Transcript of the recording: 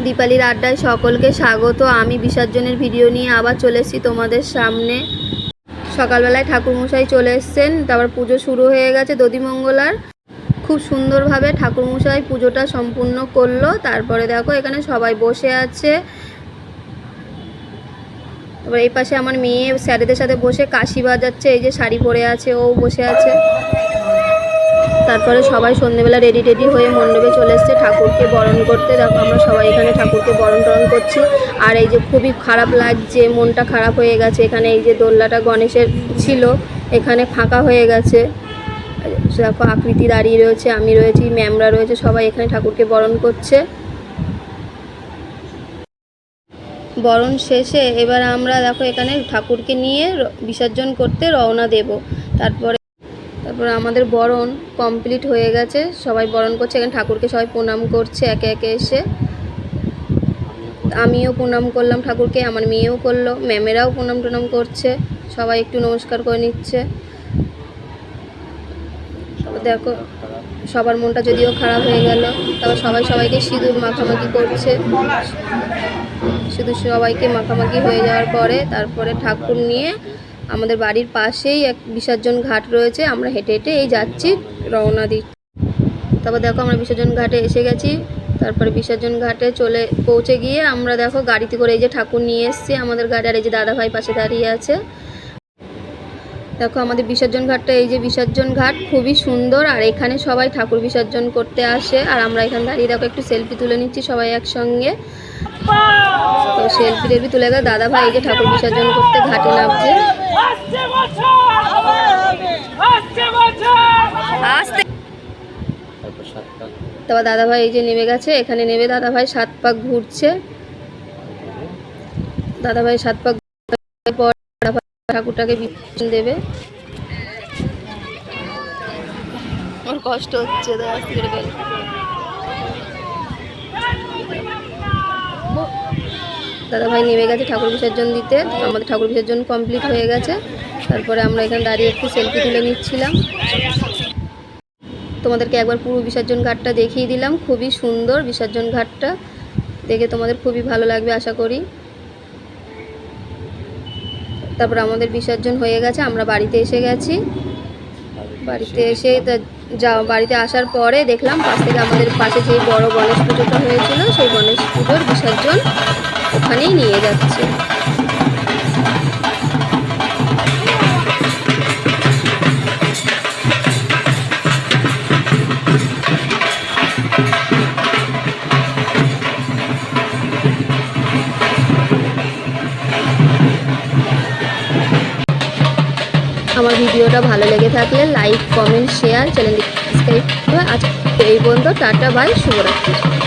দীপালির আড্ডায় সকলকে স্বাগত। আমি বিসর্জনের ভিডিও নিয়ে আবার চলে এসেছি তোমাদের সামনে। সকালবেলায় ঠাকুরমশাই চলে এসছেন, তারপর পুজো শুরু হয়ে গেছে দধিমঙ্গলার। খুব সুন্দরভাবে ঠাকুরমশাই পুজোটা সম্পূর্ণ করলো। তারপরে দেখো এখানে সবাই বসে আছে। তারপর এই পাশে আমার মেয়ে স্যারেদের সাথে বসে কাশি বাজাচ্ছে, এই যে শাড়ি পরে আছে ও বসে আছে। তারপরে সবাই সন্ধ্যেবেলা রেডি হয়ে মণ্ডপে চলে এসছে ঠাকুরকে বরণ করতে। দেখো আমরা সবাই এখানে ঠাকুরকে বরণ করছি। আর এই যে খুবই খারাপ লাগছে, মনটা খারাপ হয়ে গেছে। এখানে এই যে দোলনাটা গণেশের ছিল, এখানে ফাঁকা হয়ে গেছে। দেখো আকৃতি দাঁড়িয়ে রয়েছে, আমি রয়েছি, ম্যামরা রয়েছে, সবাই এখানে ঠাকুরকে বরণ করছে। বরণ শেষে এবার আমরা দেখো এখানে ঠাকুরকে নিয়ে বিসর্জন করতে রওনা দেব। তারপরে আমাদের বরণ কমপ্লিট হয়ে গেছে, সবাই বরণ করছে। এখানে ঠাকুরকে সবাই প্রণাম করছে একে একে এসে। আমিও প্রণাম করলাম ঠাকুরকে, আমার মেয়েও করলো, ম্যামেরাও প্রণাম করছে, সবাই একটু নমস্কার করে নিচ্ছে। দেখো সবার মনটা যদিও খারাপ হয়ে গেল, তারপর সবাইকে সিঁদুর মাখামাখি করছে। শুধু সবাইকে মাখামাখি হয়ে যাওয়ার পরে তারপরে ঠাকুর নিয়ে আমাদের বাড়ির পাশেই এক বিসর্জন ঘাট রয়েছে, আমরা হেঁটে এই যাচ্ছি, রওনা দিচ্ছি। তারপর দেখো আমরা বিসর্জন ঘাটে এসে গেছি। তারপরে বিসর্জন ঘাটে পৌঁছে গিয়ে আমরা দেখো গাড়িতে করে এই যে ঠাকুর নিয়ে এসছি আমাদের গাড়ি। আর এই যে দাদাভাই পাশে দাঁড়িয়ে আছে। দেখো আমাদের বিসর্জন ঘাটটা, এই যে বিসর্জন ঘাট খুবই সুন্দর। আর এখানে সবাই ঠাকুর বিসর্জন করতে আসে। আর আমরা এখানে দাঁড়িয়ে দেখো একটু সেলফি তুলে নিচ্ছি সবাই একসঙ্গে। তো সেলফি তুলে গেলে দাদাভাই এই যে ঠাকুর বিসর্জন করতে ঘাটে নামছে। তারপর দাদাভাই এই যে নেমে গেছে, এখানে নেমে দাদাভাই 7 পাক ঘুরছে। দাদাভাই 7 পাক পর ঠাকুরটাকে বিসর্জন দেবে। ওর কষ্ট হচ্ছে, দাদাভাই নেমে গেছে ঠাকুর বিসর্জন দিতে। আমাদের ঠাকুর বিসর্জন কমপ্লিট হয়ে গেছে। তারপরে আমরা এখানে দাঁড়িয়ে একটু সেলফি তুলে নিচ্ছিলাম। তোমাদেরকে একবার পুরো বিসর্জন ঘাটটা দেখিয়ে দিলাম। খুবই সুন্দর বিসর্জন ঘাটটা, দেখে তোমাদের খুবই ভালো লাগবে আশা করি। তারপর আমাদের বিসর্জন হয়ে গেছে, আমরা বাড়িতে এসে গেছি। বাড়িতে এসে বাড়িতে আসার পরে দেখলাম পাশ থেকে আমাদের পাশে যে বড় গণেশ পুজোটা হয়েছিল, সেই গণেশ পুজোর বিসর্জন ওখানেই নিয়ে যাচ্ছে। আমার ভিডিওটা ভালো লেগে থাকলে লাইক, কমেন্ট, শেয়ার, চ্যানেলটি সাবস্ক্রাইব। আজ এই পর্যন্ত, টাটা, বাই, শুভরাত্রি।